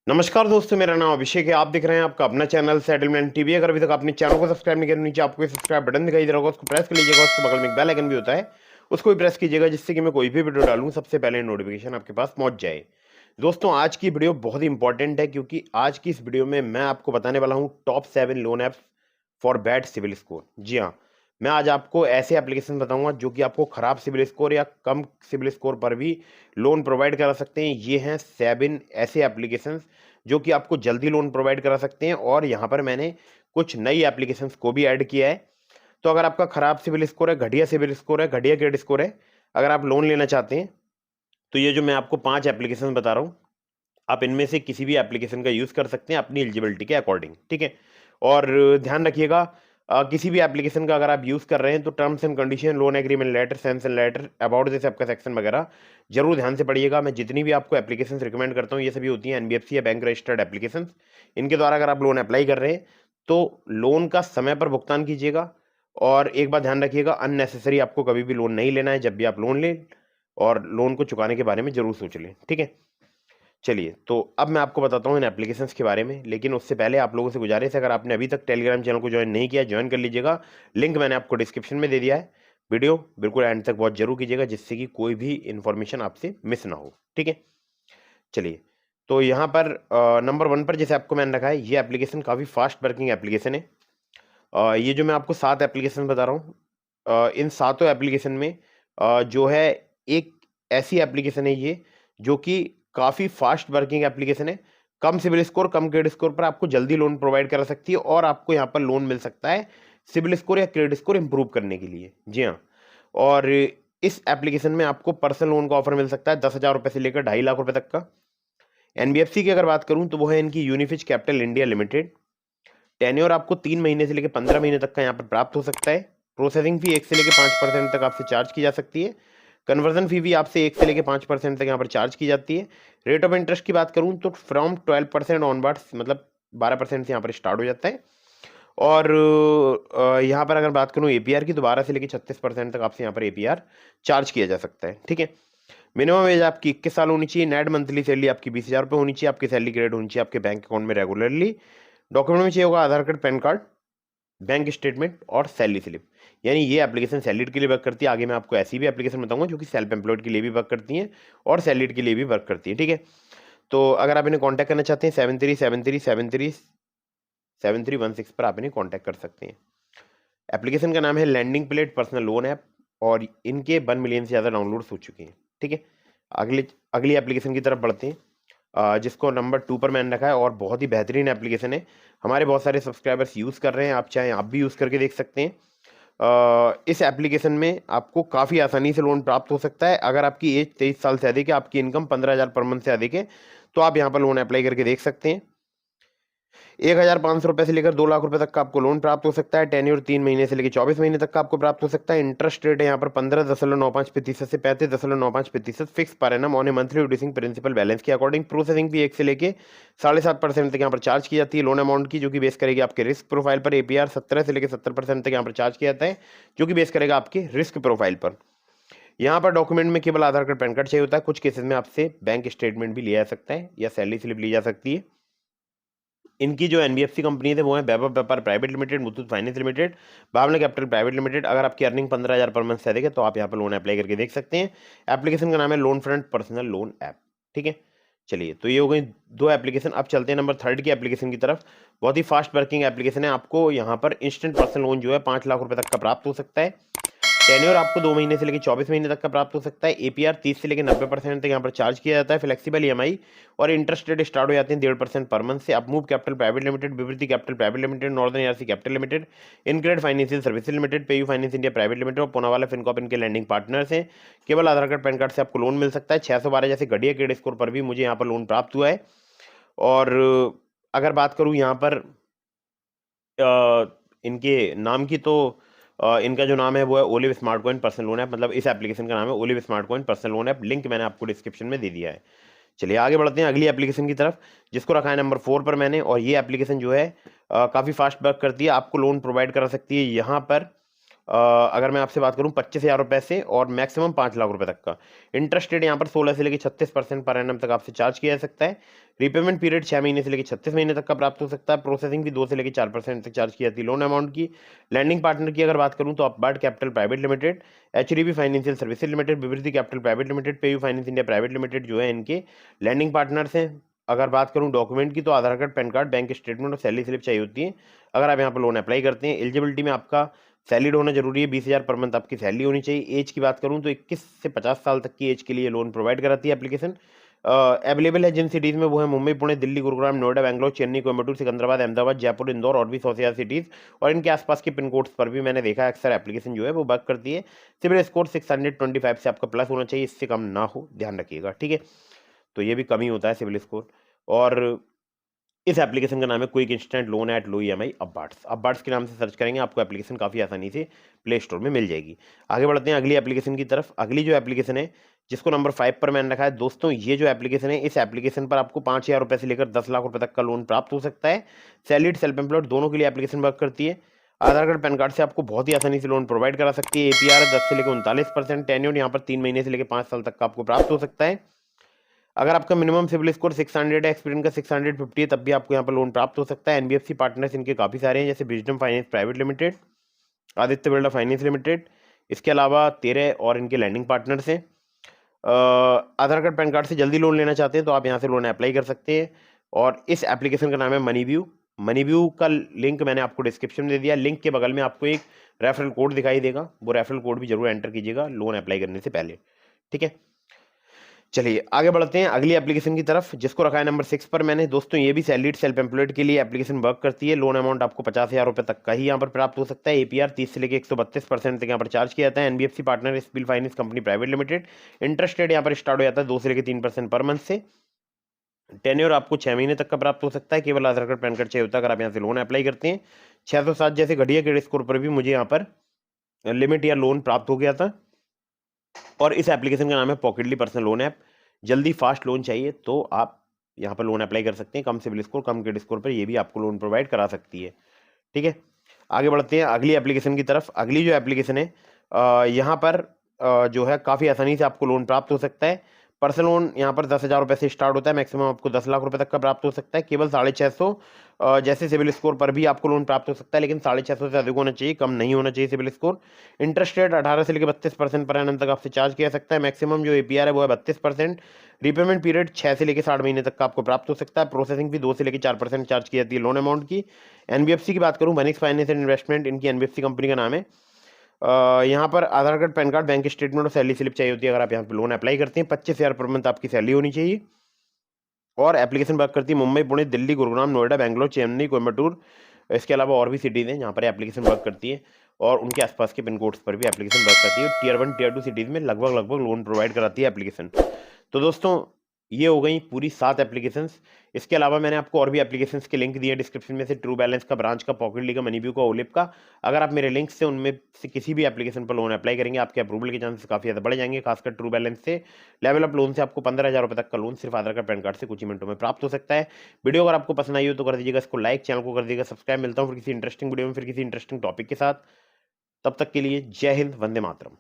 नमस्कार दोस्तों, मेरा नाम अभिषेक है। आप देख रहे हैं आपका अपना चैनल सेटलमेंट टीवी। अगर अभी तक आपने चैनल को सब्सक्राइब नहीं किया तो नीचे आपको सब्सक्राइब बटन दिखाई दे रहा होगा, उसको प्रेस कर लीजिएगा। उसके बगल में एक बेल आइकन भी होता है, उसको भी प्रेस कीजिएगा, जिससे कि मैं कोई भी वीडियो डालूं सबसे पहले नोटिफिकेशन आपके पास पहुंच जाए। दोस्तों, आज की वीडियो बहुत ही इंपॉर्टेंट है, क्योंकि आज की इस वीडियो में मैं आपको बताने वाला हूँ top 7 loan apps for bad CIBIL score. जी हाँ, मैं आज आपको ऐसे एप्लीकेशन बताऊंगा जो कि आपको खराब सिविल स्कोर या कम सिविल स्कोर पर भी लोन प्रोवाइड करा सकते हैं। ये हैं 7 ऐसे एप्लीकेशन जो कि आपको जल्दी लोन प्रोवाइड करा सकते हैं। और यहाँ पर मैंने कुछ नई एप्लीकेशंस को भी ऐड किया है। तो अगर आपका खराब सिविल स्कोर है, घटिया सिविल स्कोर है, घटिया क्रेडिट स्कोर है, अगर आप लोन लेना चाहते हैं तो ये जो मैं आपको 5 एप्लीकेशन बता रहा हूँ, आप इनमें से किसी भी एप्लीकेशन का यूज़ कर सकते हैं अपनी एलिजिबिलिटी के अकॉर्डिंग। ठीक है। और ध्यान रखिएगा, किसी भी एप्लीकेशन का अगर आप यूज़ कर रहे हैं तो terms and condition, loan agreement letter, sanction letter, about this app का सेक्शन वगैरह जरूर ध्यान से पढ़िएगा। मैं जितनी भी आपको एप्लीकेशन रिकमेंड करता हूँ ये सभी होती हैं एनबीएफसी या बैंक रजिस्टर्ड एप्लीकेशन। इनके द्वारा अगर आप लोन अप्लाई कर रहे हैं तो लोन का समय पर भुगतान कीजिएगा। और एक बात ध्यान रखिएगा, अननेसेसरी आपको कभी भी लोन नहीं लेना है। जब भी आप लोन लें और लोन को चुकाने के बारे में जरूर सोच लें। ठीक है। चलिए, तो अब मैं आपको बताता हूँ इन एप्लीकेशंस के बारे में, लेकिन उससे पहले आप लोगों से गुजारिश है, अगर आपने अभी तक टेलीग्राम चैनल को ज्वाइन नहीं किया, ज्वाइन कर लीजिएगा। लिंक मैंने आपको डिस्क्रिप्शन में दे दिया है। वीडियो बिल्कुल एंड तक वॉच जरूर कीजिएगा, जिससे कि कोई भी इंफॉर्मेशन आपसे मिस ना हो। ठीक है। चलिए, तो यहाँ पर नंबर 1 पर जैसे आपको मैंने रखा है, ये एप्लीकेशन काफ़ी फास्ट वर्किंग एप्लीकेशन है। ये जो मैं आपको 7 एप्लीकेशन बता रहा हूँ, इन सातों एप्लीकेशन में जो है एक ऐसी एप्लीकेशन है ये जो कि काफ़ी फास्ट वर्किंग एप्लीकेशन है। कम सिविल स्कोर, कम क्रेडिट स्कोर पर आपको जल्दी लोन प्रोवाइड करा सकती है, और आपको यहाँ पर लोन मिल सकता है सिविल स्कोर या क्रेडिट स्कोर इंप्रूव करने के लिए। जी हाँ। और इस एप्लीकेशन में आपको पर्सनल लोन का ऑफर मिल सकता है 10,000 रुपये से लेकर 2.5 लाख रुपए तक का। एनबीएफसी की अगर बात करूं तो वो है इनकी यूनिफिज कैपिटल इंडिया लिमिटेड। टेन्योर आपको 3 महीने से लेकर 15 महीने तक का यहाँ पर प्राप्त हो सकता है। प्रोसेसिंग फी 1 से लेकर 5% तक आपसे चार्ज की जा सकती है। कन्वर्जन फी भी आपसे 1 से लेकर 5% तक यहाँ पर चार्ज की जाती है। रेट ऑफ इंटरेस्ट की बात करूँ तो फ्रॉम 12% ऑनवर्ड्स, मतलब 12% से यहाँ पर स्टार्ट हो जाता है। और यहाँ पर अगर बात करूँ एपीआर की तो 12 से लेकर 36% तक आपसे यहाँ पर एपीआर चार्ज किया जा सकता है। ठीक है। मिनिमम एज आपकी 21 साल होनी चाहिए। नेट मंथली सैलरी आपकी 20,000 रुपये होनी चाहिए। आपकी सैलरी क्रेडिट होनी चाहिए आपके बैंक अकाउंट में रेगुलरली। डॉक्यूमेंट में चाहिए होगा Aadhaar card, PAN card, bank statement और सैलरी स्लिप। यानी ये एप्लीकेशन सैलरीड के लिए वर्क करती है। आगे मैं आपको ऐसी भी एप्लीकेशन बताऊंगा जो कि सेल्फ एम्प्लॉयड के लिए भी वर्क करती हैं और सैलरीड के लिए भी वर्क करती है। ठीक है। तो अगर आप इन्हें कॉन्टैक्ट करना चाहते हैं 7373737316 पर आप इन्हें कॉन्टैक्ट कर सकते हैं। एप्लीकेशन का नाम है lending plate personal loan app, और इनके 1 मिलियन से ज़्यादा डाउनलोड्स हो चुके हैं। ठीक है। अगली अगली एप्लीकेशन की तरफ बढ़ते हैं, जिसको नंबर 2 पर मैंने रखा है, और बहुत ही बेहतरीन एप्लीकेशन है। हमारे बहुत सारे सब्सक्राइबर्स यूज़ कर रहे हैं, आप चाहें आप भी यूज़ करके देख सकते हैं। इस एप्लीकेशन में आपको काफ़ी आसानी से लोन प्राप्त हो सकता है। अगर आपकी एज 23 साल से अधिक है, आपकी इनकम 15,000 पर मंथ से अधिक है, तो आप यहाँ पर लोन अप्लाई करके देख सकते हैं। 1,500 रुपये से लेकर 2 लाख रुपए तक का आपको लोन प्राप्त हो सकता है। टेन्योर 3 महीने से लेकर 24 महीने तक का आपको प्राप्त हो सकता है। इंटरेस्ट रेट है यहाँ पर 15.95% से 35.95% fix per annum on a monthly reducing principal balance के अकॉर्डिंग। प्रोसेसिंग भी 1 से लेकर 7.5% तक यहाँ पर चार्ज की जाती है लोन अमाउंट की, जो कि बेस करेगी आपके रिस्क प्रोफाइल पर। एपीआर 17 से लेकर 70% तक यहाँ पर चार्ज किया जाता है, जो कि बेस करेगा आपके रिस्क प्रोफाइल पर। यहाँ पर डॉक्यूमेंट में केवल आधार कार्ड, पैन कार्ड चाहिए होता है। कुछ केसेस में आपसे बैंक स्टेटमेंट भी लिया जा सकता है या सैलरी स्लिप ली जा सकती है। इनकी जो एनबीएफसी कंपनी है वो है Vaibhav Vyapar Private Limited, Muthoot Finance Limited, Bhavna Capital private Limited. अगर आपकी अर्निंग 15,000 पर मंथ से अधिक है तो आप यहाँ पर लोन अप्लाई करके देख सकते हैं। एप्लीकेशन का नाम है loan front personal loan app. ठीक है। चलिए, तो ये हो गई 2 एप्लीकेशन। अब चलते हैं नंबर 3 की एप्लीकेशन की तरफ। बहुत ही फास्ट वर्किंग एप्लीकेशन है। आपको यहाँ पर इंस्टेंट पर्सनल लोन जो है 5 लाख रुपए तक का प्राप्त हो सकता है। टेन्योर आपको 2 महीने से लेकर 24 महीने तक का प्राप्त हो सकता है। एपीआर 30 से लेकर 90% तक यहाँ पर चार्ज किया जाता है। फ्लेक्सिबल ईएमआई और इंटरेस्ट रेट स्टार्ट हो जाते हैं 1.5% पर मंथ से। Upmove Capital private Limited, Vivriti Capital private Limited, Northern ARC Capital Limited, InCred Financial services Limited, PayU finance India private Limited और पूनावाला फिनकॉप इनके लैंडिंग पार्टनर्स हैं। केवल आधार कार्ड, पैन कार्ड से आपको लोन मिल सकता है। 612 जैसे घटिया क्रेडिट स्कोर पर भी मुझे यहाँ पर लोन प्राप्त हुआ है। और अगर बात करूँ यहाँ पर इनके नाम की, तो इनका जो नाम है वो है olive smart coin personal loan app. मतलब इस एप्लीकेशन का नाम है olive smart coin personal loan app. Link मैंने आपको डिस्क्रिप्शन में दे दिया है। चलिए आगे बढ़ते हैं अगली एप्लीकेशन की तरफ, जिसको रखा है नंबर 4 पर मैंने। और ये एप्लीकेशन जो है काफ़ी फास्ट वर्क करती है, आपको लोन प्रोवाइड करा सकती है यहाँ पर। अगर मैं आपसे बात करूं 25,000 रुपए से और मैक्सिमम 5 लाख रुपए तक का। इंटरेस्ट रेट यहाँ पर 16 से लेकर 36% पर एनम तक आपसे चार्ज किया जा सकता है। रीपेमेंट पीरियड 6 महीने से लेकर 36 महीने तक का प्राप्त हो सकता है। प्रोसेसिंग भी 2 से लेकर 4% तक चार्ज की जाती है लोन अमाउंट की। लैंडिंग पार्टनर की अगर बात करूं तो Upward capital private limited, HDB financial services limited, Vivriddhi capital private limited, PayU finance India private limited जो है इनके लैंडिंग पार्टनर्स हैं। अगर बात करूं डॉक्यूमेंट की तो Aadhaar card, PAN card, bank statement और सैलरी स्लिप चाहिए होती है अगर आप यहाँ पर लोन अप्लाई करते हैं। एलिजिबिलिटी में आपका सैलरीड होना जरूरी है, 20,000 पर मंथ आपकी सैलरी होनी चाहिए। एज की बात करूं तो 21 से 50 साल तक की एज के लिए लोन प्रोवाइड कराती है एप्लीकेशन। अवेलेबल है जिन सिटीज़ में वो है मुंबई, पुणे, दिल्ली, गुरुग्राम, नोएडा, बैंगलोर, चेन्नई, कोयम्बटूर, सिकंदराबाद, अहमदाबाद, जयपुर, इंदौर और भी 100 से ज़्यादा सिटीज़ और इनके आसपास के पिन कोड्स पर भी मैंने देखा है अक्सर एप्लीकेशन जो है वो वर्क करती है। सिविल स्कोर 625 से आपका प्लस होना चाहिए, इससे कम ना हो, ध्यान रखिएगा, ठीक है। तो ये भी कम ही होता है सिविल स्कोर। और इस एप्लीकेशन का नाम है quick instant loan at low EMI Upwards. Upwards के नाम से सर्च करेंगे आपको एप्लीकेशन काफ़ी आसानी से प्ले स्टोर में मिल जाएगी। आगे बढ़ते हैं अगली एप्लीकेशन की तरफ। अगली जो एप्लीकेशन है जिसको नंबर 5 पर मैंने रखा है दोस्तों, ये जो एप्लीकेशन है इस एप्लीकेशन पर आपको 5,000 रुपये से लेकर 10 लाख रुपए तक का लोन प्राप्त हो सकता है। सैलरीड, सेल्फ एम्प्लॉयड दोनों के लिए एप्लीकेशन वर्क करती है। आधार कार्ड, पैन कार्ड से आपको बहुत ही आसानी से लोन प्रोवाइड करा सकती है। एपीआर 10 से लेकर 39%, टेन्योर यहाँ पर 3 महीने से लेकर 5 साल तक का आपको प्राप्त हो सकता है। अगर आपका मिनिमम सिविल स्कोर 600 है, एक्सपीरियंस का 650 है, तब भी आपको यहाँ पर लोन प्राप्त हो सकता है। एनबीएफसी पार्टनर्स इनके काफ़ी सारे हैं, जैसे wisdom finance private limited, Aditya Birla finance limited, इसके अलावा 13 और इनके लैंडिंग पार्टनर्स हैं। आधार कार्ड, पैन कार्ड से जल्दी लोन लेना चाहते हैं तो आप यहाँ से लोन अप्लाई कर सकते हैं। और इस एप्लीकेशन का नाम है मनीव्यू। मनीव्यू का लिंक मैंने आपको डिस्क्रिप्शन में दे दिया। लिंक के बगल में आपको एक रेफरल कोड दिखाई देगा, वो रेफरल कोड भी जरूर एंटर कीजिएगा लोन अप्लाई करने से पहले, ठीक है। चलिए आगे बढ़ते हैं अगली एप्लीकेशन की तरफ जिसको रखा है नंबर 6 पर मैंने। दोस्तों ये भी सैलरीड सेल्फ एम्प्लॉयड के लिए एप्लीकेशन वर्क करती है। लोन अमाउंट आपको 50,000 रुपये तक का ही यहाँ पर प्राप्त हो सकता है। एपीआर 30 से लेकर 132% तक यहाँ पर चार्ज किया जाता है। NBFC partner spill finance company private limited. Interest rate यहाँ पर स्टार्ट हो जाता है 2 से लेकर 3% पर मंथ से। टेन्योर आपको 6 महीने तक का प्राप्त हो सकता है। केवल आधार कार्ड, पैन कार्ड चाहिए होता है अगर आप यहाँ से लोन अप्लाई करते हैं। 607 जैसे घटिया क्रेडिट स्कोर पर भी मुझे यहाँ पर लिमिट या लोन प्राप्त हो गया था। और इस एप्लीकेशन का नाम है पॉकेटली पर्सनल लोन ऐप। जल्दी फास्ट लोन चाहिए तो आप यहाँ पर लोन अप्लाई कर सकते हैं। कम सिविल स्कोर, कम क्रेडिट स्कोर पर ये भी आपको लोन प्रोवाइड करा सकती है, ठीक है। आगे बढ़ते हैं अगली एप्लीकेशन की तरफ। अगली जो एप्लीकेशन है यहाँ पर जो है काफ़ी आसानी से आपको लोन प्राप्त हो सकता है। पर्सनल लोन यहाँ पर 10,000 रुपये से स्टार्ट होता है, मैक्सिमम आपको 10 लाख रुपए तक का प्राप्त हो सकता है। केवल 650 जैसे सिविल स्कोर पर भी आपको लोन प्राप्त हो सकता है, लेकिन 650 से अधिक होना चाहिए, कम नहीं होना चाहिए सिविल स्कोर। इंटरेस्ट रेट 18 से लेकर 32% पर एनम तक आपसे चार्ज किया सकता है। मैक्सिमम जो एपीआर है वो है 32%। रीपेमेंट पीरियड 6 से लेकर 60 महीने तक का आपको प्राप्त हो सकता है। प्रोसेसिंग भी 2 से लेकर 4% चार्ज की जाती है लोन अमाउंट की। एनबीएफसी की बात करूँ, वनिक्स फाइनेंस एंड इन्वेस्टमेंट, इनकी एनबीएफसी कंपनी का नाम है। यहाँ पर Aadhaar card, PAN card, bank statement और सैलरी स्लिप चाहिए होती है अगर आप यहाँ पर लोन अप्लाई करते हैं। 25,000 पर मंथ आपकी सैलरी होनी चाहिए। और एप्लीकेशन वर्क करती है मुंबई, पुणे, दिल्ली, गुरुग्राम, नोएडा, बैंगलोर, चेन्नई, कोयम्बटूर, इसके अलावा और भी सिटीज़ हैं जहाँ पर एप्लीकेशन वर्क करती है। और उनके आसपास के पिन कोड्स पर भी एप्लीकेशन वर्क करती है। टीयर 1, टीयर 2 सिटीज़ में लगभग लोन प्रोवाइड कराती है एप्लीकेशन। तो दोस्तों ये हो गई पूरी 7 एप्लीकेशंस। इसके अलावा मैंने आपको और भी एप्लीकेशंस के लिंक दिए डिस्क्रिप्शन में से, ट्रू बैलेंस का, ब्रांच का, पॉकेटली का, मनीव्यू का, ओलिप का। अगर आप मेरे लिंक से उनमें से किसी भी एप्लीकेशन पर लोन अप्लाई करेंगे आपके अप्रूवल के चांसेस काफ़ी ज़्यादा बढ़ जाएंगे। खासकर ट्रू बैलेंस से, लेवल अप लोन से आपको 15,000 रुपये तक का लोन सिर्फ आधार कार्ड, पैन कार्ड से कुछ ही मिनटों में प्राप्त हो सकता है। वीडियो अगर आपको पसंद आई हो तो कर दीजिएगा इसको लाइक, चैनल को कर दीजिएगा सब्सक्राइब। मिलता हूँ फिर किसी इंटरेस्टिंग वीडियो में, फिर किसी इंटरेस्टिंग टॉपिक के साथ। तब तक के लिए जय हिंद, वंदे मातरम।